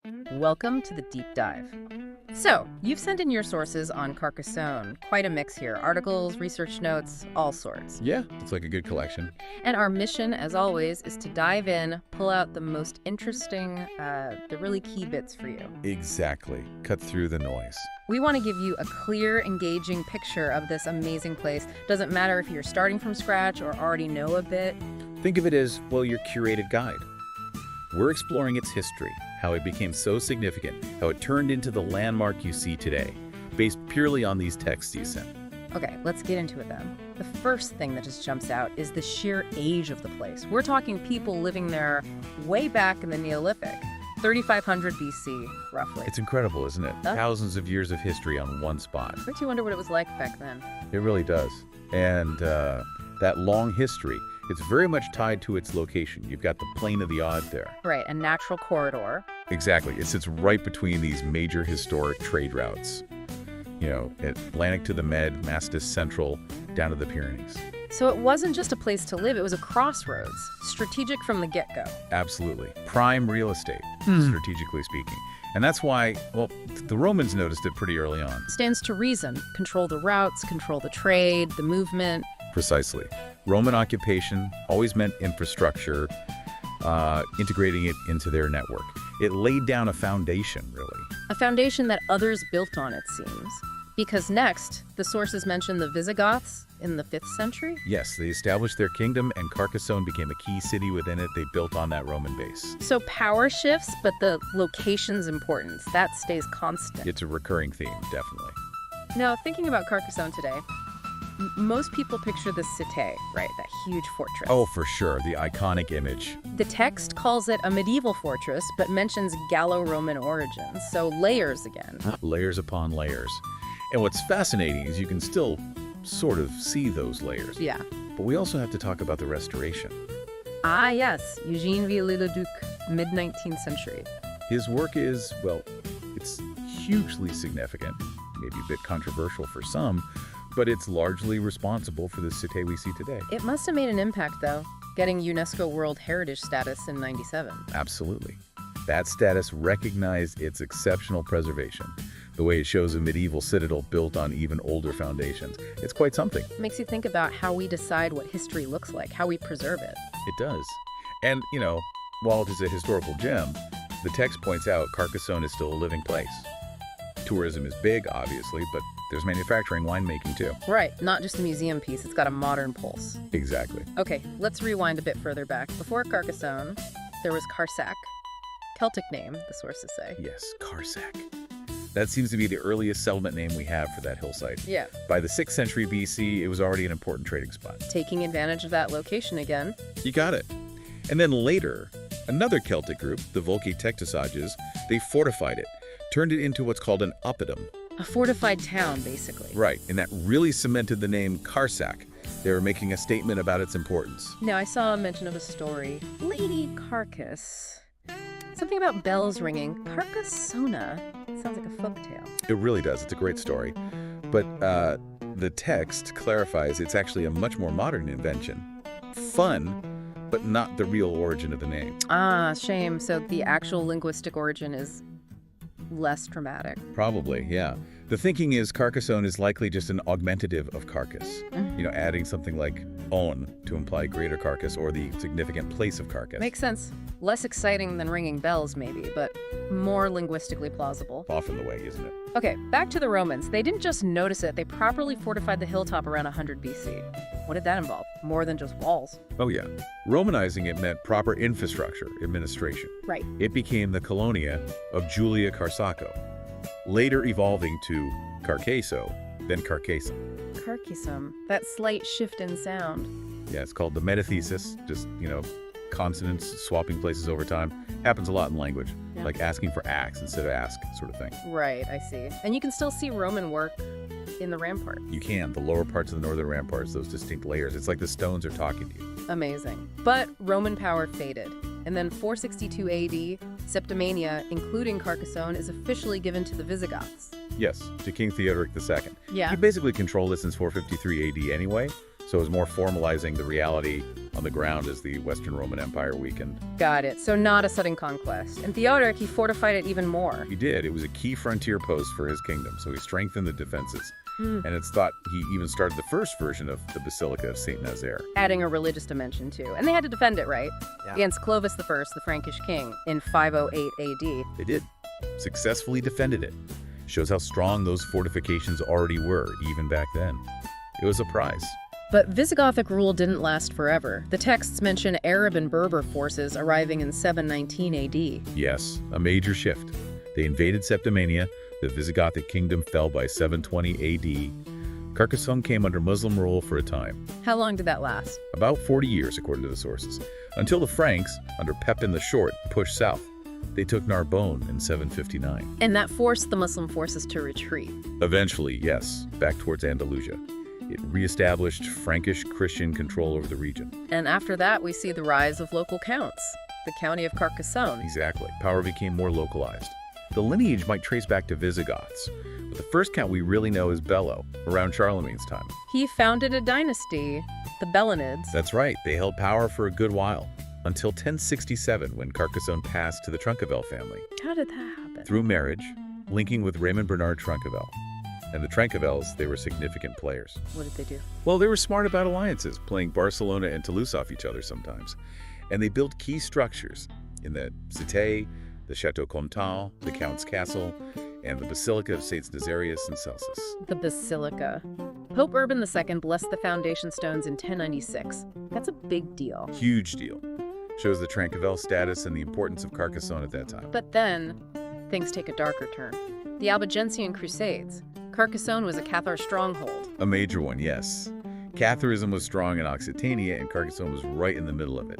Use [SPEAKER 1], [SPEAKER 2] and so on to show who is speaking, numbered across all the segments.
[SPEAKER 1] Welcome to the Deep Dive. So, you've sent in your sources on Carcassonne. Quite a mix here. Articles, research notes, all sorts.
[SPEAKER 2] Yeah, it's like a good collection.
[SPEAKER 1] And our mission, as always, is to dive in, pull out the most interesting, the really key bits for you.
[SPEAKER 2] Exactly. Cut through the noise.
[SPEAKER 1] We want to give you a clear, engaging picture of this amazing place. Doesn't matter if you're starting from scratch or already know a bit.
[SPEAKER 2] Think of it as, well, your curated guide. We're exploring its history, how it became so significant, how it turned into the landmark you see today, based purely on these texts you sent.
[SPEAKER 1] Okay, let's get into it then. The first thing that just jumps out is the sheer age of the place. We're talking people living there way back in the Neolithic, 3500 BC, roughly.
[SPEAKER 2] It's incredible, isn't it?
[SPEAKER 1] Huh?
[SPEAKER 2] Thousands of years of history on one spot.
[SPEAKER 1] Makes you wonder what it was like back then.
[SPEAKER 2] It really does. And that long history, it's very much tied to its location. You've got the Plain of the Odd there.
[SPEAKER 1] Right, a natural corridor.
[SPEAKER 2] Exactly. It sits right between these major historic trade routes. You know, Atlantic to the Med, Mastis Central, down to the Pyrenees.
[SPEAKER 1] So it wasn't just a place to live, it was a crossroads, strategic from the get-go.
[SPEAKER 2] Absolutely. Prime real estate, strategically speaking. And that's why, well, the Romans noticed it pretty early on.
[SPEAKER 1] Stands to reason. Control the routes, control the trade, the movement.
[SPEAKER 2] Precisely. Roman occupation always meant infrastructure, integrating it into their network. It laid down a foundation, really.
[SPEAKER 1] A foundation that others built on, it seems. Because next, the sources mention the Visigoths in the 5th century?
[SPEAKER 2] Yes, they established their kingdom, and Carcassonne became a key city within it. They built on that Roman base.
[SPEAKER 1] So power shifts, but the location's importance, that stays constant.
[SPEAKER 2] It's a recurring theme, definitely.
[SPEAKER 1] Now, thinking about Carcassonne today, most people picture the cité, right? That huge fortress.
[SPEAKER 2] Oh, for sure, the iconic image.
[SPEAKER 1] The text calls it a medieval fortress, but mentions Gallo-Roman origins, so layers again.
[SPEAKER 2] Layers upon layers. And what's fascinating is you can still sort of see those layers.
[SPEAKER 1] Yeah.
[SPEAKER 2] But we also have to talk about the restoration.
[SPEAKER 1] Ah, yes, Eugène Viollet-le-Duc, mid-19th century.
[SPEAKER 2] His work is, well, it's hugely significant, maybe a bit controversial for some, but it's largely responsible for the cité we see today.
[SPEAKER 1] It must have made an impact, though, getting UNESCO World Heritage status in '97.
[SPEAKER 2] Absolutely. That status recognized its exceptional preservation. The way it shows a medieval citadel built on even older foundations. It's quite something.
[SPEAKER 1] It makes you think about how we decide what history looks like, how we preserve it.
[SPEAKER 2] It does. And, you know, while it is a historical gem, the text points out Carcassonne is still a living place. Tourism is big, obviously, but there's manufacturing, winemaking, too.
[SPEAKER 1] Right, not just a museum piece, it's got a modern pulse.
[SPEAKER 2] Exactly.
[SPEAKER 1] Okay, let's rewind a bit further back. Before Carcassonne, there was Carsac. Celtic name, the sources say.
[SPEAKER 2] Yes, Carsac. That seems to be the earliest settlement name we have for that hillside.
[SPEAKER 1] Yeah.
[SPEAKER 2] By the 6th century BC, it was already an important trading spot.
[SPEAKER 1] Taking advantage of that location again.
[SPEAKER 2] You got it. And then later, another Celtic group, the Volcae Tectosages, they fortified it, turned it into what's called an oppidum.
[SPEAKER 1] A fortified town, basically.
[SPEAKER 2] Right, and that really cemented the name Carsac. They were making a statement about its importance.
[SPEAKER 1] Now, I saw a mention of a story. Lady Carcass. Something about bells ringing. Carcassonne. Sounds like a folktale.
[SPEAKER 2] It really does. It's a great story. But the text clarifies it's actually a much more modern invention. Fun, but not the real origin of the name.
[SPEAKER 1] Ah, shame. So the actual linguistic origin is less dramatic.
[SPEAKER 2] Probably, yeah. The thinking is Carcassonne is likely just an augmentative of carcass. You know, adding something like on to imply greater carcass or the significant place of carcass.
[SPEAKER 1] Makes sense. Less exciting than ringing bells, maybe, but more linguistically plausible.
[SPEAKER 2] Often the way, isn't it?
[SPEAKER 1] Okay, back to the Romans. They didn't just notice it, they properly fortified the hilltop around 100 BC. What did that involve? More than just walls.
[SPEAKER 2] Oh, yeah. Romanizing it meant proper infrastructure, administration.
[SPEAKER 1] Right.
[SPEAKER 2] It became the colonia of Julia Carsaco, later evolving to Carcasso, then Carcassonne.
[SPEAKER 1] Carcassonne. That slight shift in sound.
[SPEAKER 2] Yeah, it's called the metathesis, just, you know, consonants swapping places over time. Happens a lot in language,
[SPEAKER 1] Yeah.
[SPEAKER 2] like asking for ax instead of ask sort of thing.
[SPEAKER 1] Right, I see. And you can still see Roman work in the rampart.
[SPEAKER 2] You can, the lower parts of the northern ramparts, those distinct layers. It's like the stones are talking to you.
[SPEAKER 1] Amazing. But Roman power faded. And then 462 AD, Septimania, including Carcassonne, is officially given to the Visigoths.
[SPEAKER 2] Yes, to King Theodoric II.
[SPEAKER 1] Yeah.
[SPEAKER 2] He basically controlled it since 453 AD anyway, So it was more formalizing the reality on the ground as the Western Roman Empire weakened.
[SPEAKER 1] Got it. So not a sudden conquest. And Theodoric, he fortified it even more.
[SPEAKER 2] He did. It was a key frontier post for his kingdom, so he strengthened the defenses. And it's thought he even started the first version of the Basilica of St. Nazaire.
[SPEAKER 1] Adding a religious dimension, too. And they had to defend it, right?
[SPEAKER 3] Yeah.
[SPEAKER 1] Against Clovis I, the Frankish king, in 508 AD.
[SPEAKER 2] They did. Successfully defended it. Shows how strong those fortifications already were, even back then. It was a prize.
[SPEAKER 1] But Visigothic rule didn't last forever. The texts mention Arab and Berber forces arriving in 719 AD.
[SPEAKER 2] Yes, a major shift. They invaded Septimania. The Visigothic kingdom fell by 720 AD. Carcassonne came under Muslim rule for a time.
[SPEAKER 1] How long did that last?
[SPEAKER 2] About 40 years, according to the sources, until the Franks, under Pepin the Short, pushed south. They took Narbonne in 759.
[SPEAKER 1] And that forced the Muslim forces to retreat.
[SPEAKER 2] Eventually, yes, back towards Andalusia. It reestablished Frankish Christian control over the region.
[SPEAKER 1] And after that, we see the rise of local counts, the county of Carcassonne.
[SPEAKER 2] Exactly. Power became more localized. The lineage might trace back to Visigoths, but the first count we really know is Bello, around Charlemagne's time.
[SPEAKER 1] He founded a dynasty, the Bellanids.
[SPEAKER 2] That's right, they held power for a good while, until 1067 when Carcassonne passed to the Tronqueville family.
[SPEAKER 1] How did that happen?
[SPEAKER 2] Through marriage, linking with Raymond Bernard Tronqueville. And the Tronquevelles, they were significant players.
[SPEAKER 1] What did they do?
[SPEAKER 2] Well, they were smart about alliances, playing Barcelona and Toulouse off each other sometimes. And they built key structures in the Cité, the Chateau Comtal, the Count's Castle, and the Basilica of Saints Nazarius and Celsus.
[SPEAKER 1] The Basilica. Pope Urban II blessed the foundation stones in 1096. That's a big deal.
[SPEAKER 2] Huge deal. Shows the Tronqueville status and the importance of Carcassonne at that time.
[SPEAKER 1] But then, things take a darker turn. The Albigensian Crusades. Carcassonne was a Cathar stronghold.
[SPEAKER 2] A major one, yes. Catharism was strong in Occitania, and Carcassonne was right in the middle of it.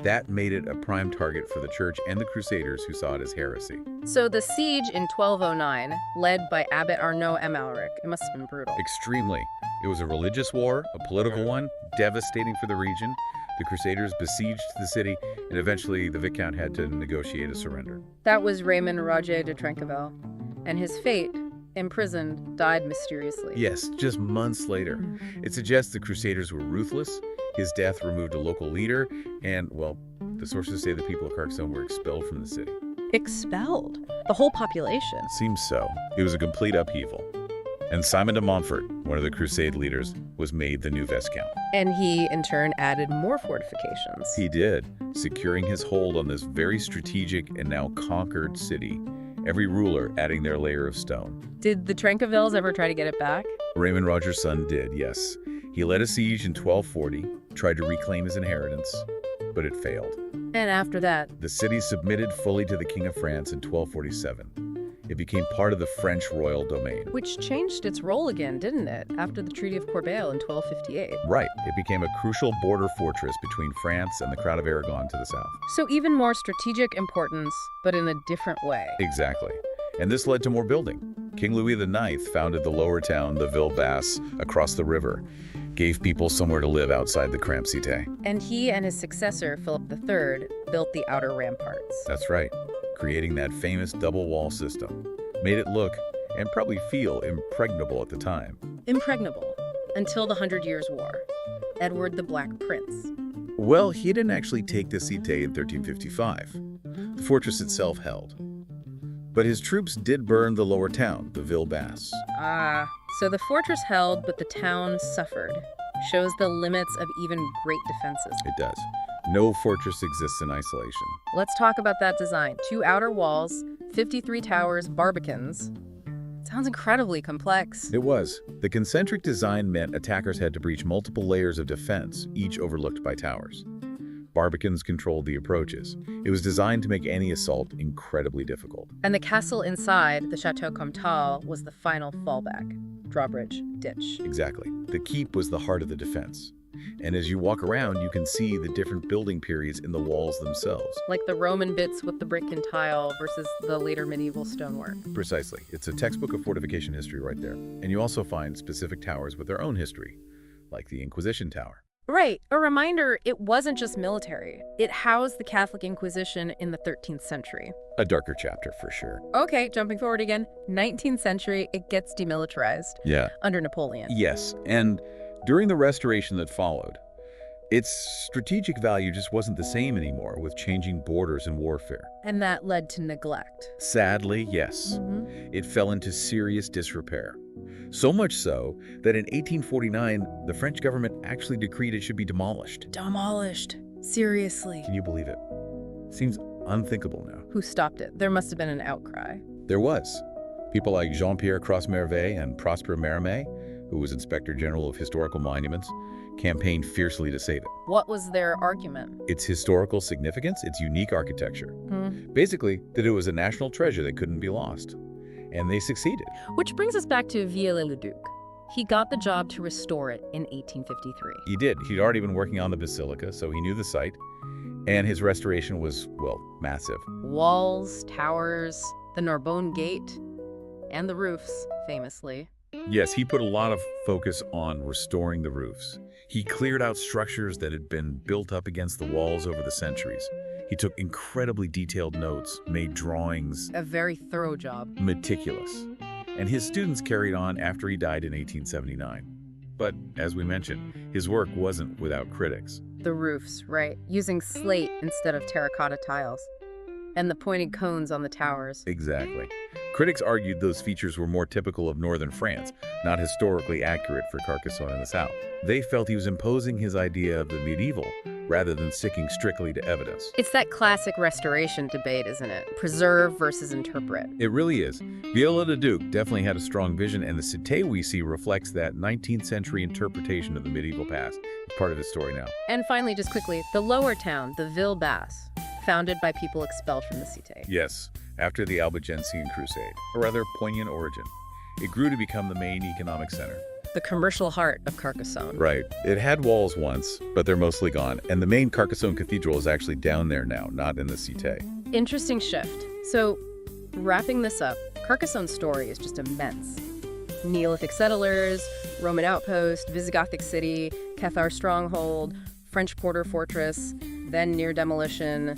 [SPEAKER 2] That made it a prime target for the church and the Crusaders, who saw it as heresy.
[SPEAKER 1] So the siege in 1209, led by Abbot Arnaud Amalric, it must have been brutal.
[SPEAKER 2] Extremely. It was a religious war, a political one, devastating for the region. The Crusaders besieged the city, and eventually the Viscount had to negotiate a surrender.
[SPEAKER 1] That was Raymond Roger de Tronqueville, and his fate, imprisoned, died mysteriously.
[SPEAKER 2] Yes, just months later. It suggests the Crusaders were ruthless. His death removed a local leader, and, well, the sources say the people of Carcassonne were expelled from the city.
[SPEAKER 1] Expelled? The whole population?
[SPEAKER 2] Seems so. It was a complete upheaval. And Simon de Montfort, one of the Crusade leaders, was made the new Viscount.
[SPEAKER 1] And he, in turn, added more fortifications.
[SPEAKER 2] He did, securing his hold on this very strategic and now conquered city, every ruler adding their layer of stone.
[SPEAKER 1] Did the Tronquevilles ever try to get it back?
[SPEAKER 2] Raymond Roger's son did, yes. He led a siege in 1240, tried to reclaim his inheritance, but it failed.
[SPEAKER 1] And after that?
[SPEAKER 2] The city submitted fully to the King of France in 1247. It became part of the French royal domain.
[SPEAKER 1] Which changed its role again, didn't it, after the Treaty of Corbeil in 1258?
[SPEAKER 2] Right. It became a crucial border fortress between France and the Crown of Aragon to the south.
[SPEAKER 1] So even more strategic importance, but in a different way.
[SPEAKER 2] Exactly. And this led to more building. King Louis IX founded the lower town, the Ville Basse, across the river, gave people somewhere to live outside the cramped cité.
[SPEAKER 1] And he and his successor, Philip III, built the outer ramparts.
[SPEAKER 2] That's right, creating that famous double wall system. Made it look, and probably feel, impregnable at the time.
[SPEAKER 1] Impregnable, until the 100 Years' War. Edward the Black Prince.
[SPEAKER 2] Well, he didn't actually take the cité in 1355. The fortress itself held. But his troops did burn the lower town, the Ville Basse.
[SPEAKER 1] So the fortress held, but the town suffered. Shows the limits of even great defenses.
[SPEAKER 2] It does. No fortress exists in isolation.
[SPEAKER 1] Let's talk about that design. 2 outer walls, 53 towers, barbicans. Sounds incredibly complex.
[SPEAKER 2] It was. The concentric design meant attackers had to breach multiple layers of defense, each overlooked by towers. Barbicans controlled the approaches. It was designed to make any assault incredibly difficult.
[SPEAKER 1] And the castle inside, the Chateau Comtal, was the final fallback. Drawbridge, ditch.
[SPEAKER 2] Exactly. The keep was the heart of the defense. And as you walk around, you can see the different building periods in the walls themselves.
[SPEAKER 1] Like the Roman bits with the brick and tile versus the later medieval stonework.
[SPEAKER 2] Precisely. It's a textbook of fortification history right there. And you also find specific towers with their own history, like the Inquisition Tower.
[SPEAKER 1] Right. A reminder, it wasn't just military. It housed the Catholic Inquisition in the 13th century.
[SPEAKER 2] A darker chapter for sure.
[SPEAKER 1] Okay, jumping forward again. 19th century, it gets demilitarized.
[SPEAKER 2] Yeah.
[SPEAKER 1] Under Napoleon.
[SPEAKER 2] Yes, and During the restoration that followed, its strategic value just wasn't the same anymore with changing borders and warfare.
[SPEAKER 1] And that led to neglect.
[SPEAKER 2] Sadly, yes. It fell into serious disrepair. So much so that in 1849, the French government actually decreed it should be demolished.
[SPEAKER 1] Demolished. Seriously.
[SPEAKER 2] Can you believe it? Seems unthinkable now.
[SPEAKER 1] Who stopped it? There must have been an outcry.
[SPEAKER 2] There was. People like Jean-Pierre Croix-Merveille and Prosper Mérimée, who was Inspector General of Historical Monuments, campaigned fiercely to save it.
[SPEAKER 1] What was their argument?
[SPEAKER 2] Its historical significance, its unique architecture. Basically, that it was a national treasure that couldn't be lost. And they succeeded.
[SPEAKER 1] Which brings us back to Viollet-le-Duc. He got the job to restore it in 1853.
[SPEAKER 2] He did. He'd already been working on the basilica, so he knew the site. And his restoration was, well, massive.
[SPEAKER 1] Walls, towers, the Narbonne Gate, and the roofs, famously.
[SPEAKER 2] Yes, he put a lot of focus on restoring the roofs. He cleared out structures that had been built up against the walls over the centuries. He took incredibly detailed notes, made drawings.
[SPEAKER 1] A very thorough job.
[SPEAKER 2] Meticulous. And his students carried on after he died in 1879. But, as we mentioned, his work wasn't without critics.
[SPEAKER 1] The roofs, right. Using slate instead of terracotta tiles. And the pointed cones on the towers.
[SPEAKER 2] Exactly. Critics argued those features were more typical of northern France, not historically accurate for Carcassonne in the south. They felt he was imposing his idea of the medieval rather than sticking strictly to evidence.
[SPEAKER 1] It's that classic restoration debate, isn't it? Preserve versus interpret.
[SPEAKER 2] It really is. Viollet-le-Duc definitely had a strong vision, and the cité we see reflects that 19th century interpretation of the medieval past. It's part of his story now.
[SPEAKER 1] And finally, just quickly, the lower town, the Ville Basse, founded by people expelled from the cité.
[SPEAKER 2] Yes, after the Albigensian Crusade, a rather poignant origin. It grew to become the main economic center.
[SPEAKER 1] The commercial heart of Carcassonne.
[SPEAKER 2] Right. It had walls once, but they're mostly gone. And the main Carcassonne Cathedral is actually down there now, not in the cité.
[SPEAKER 1] Interesting shift. So, wrapping this up, Carcassonne's story is just immense. Neolithic settlers, Roman outpost, Visigothic city, Cathar stronghold, French quarter fortress, then near demolition,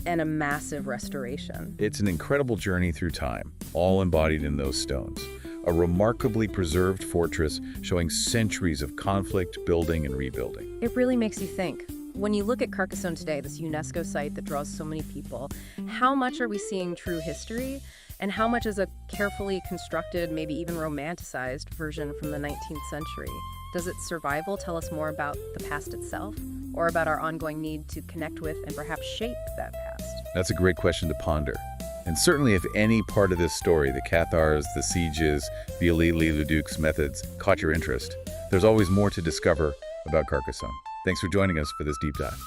[SPEAKER 1] and a massive restoration.
[SPEAKER 2] It's an incredible journey through time, all embodied in those stones. A remarkably preserved fortress showing centuries of conflict, building, and rebuilding.
[SPEAKER 1] It really makes you think. When you look at Carcassonne today, this UNESCO site that draws so many people, how much are we seeing true history? And how much is a carefully constructed, maybe even romanticized version from the 19th century? Does its survival tell us more about the past itself, or about our ongoing need to connect with and perhaps shape that past?
[SPEAKER 2] That's a great question to ponder. And certainly if any part of this story, the Cathars, the sieges, Viollet-le-Duc's methods, caught your interest, there's always more to discover about Carcassonne. Thanks for joining us for this deep dive.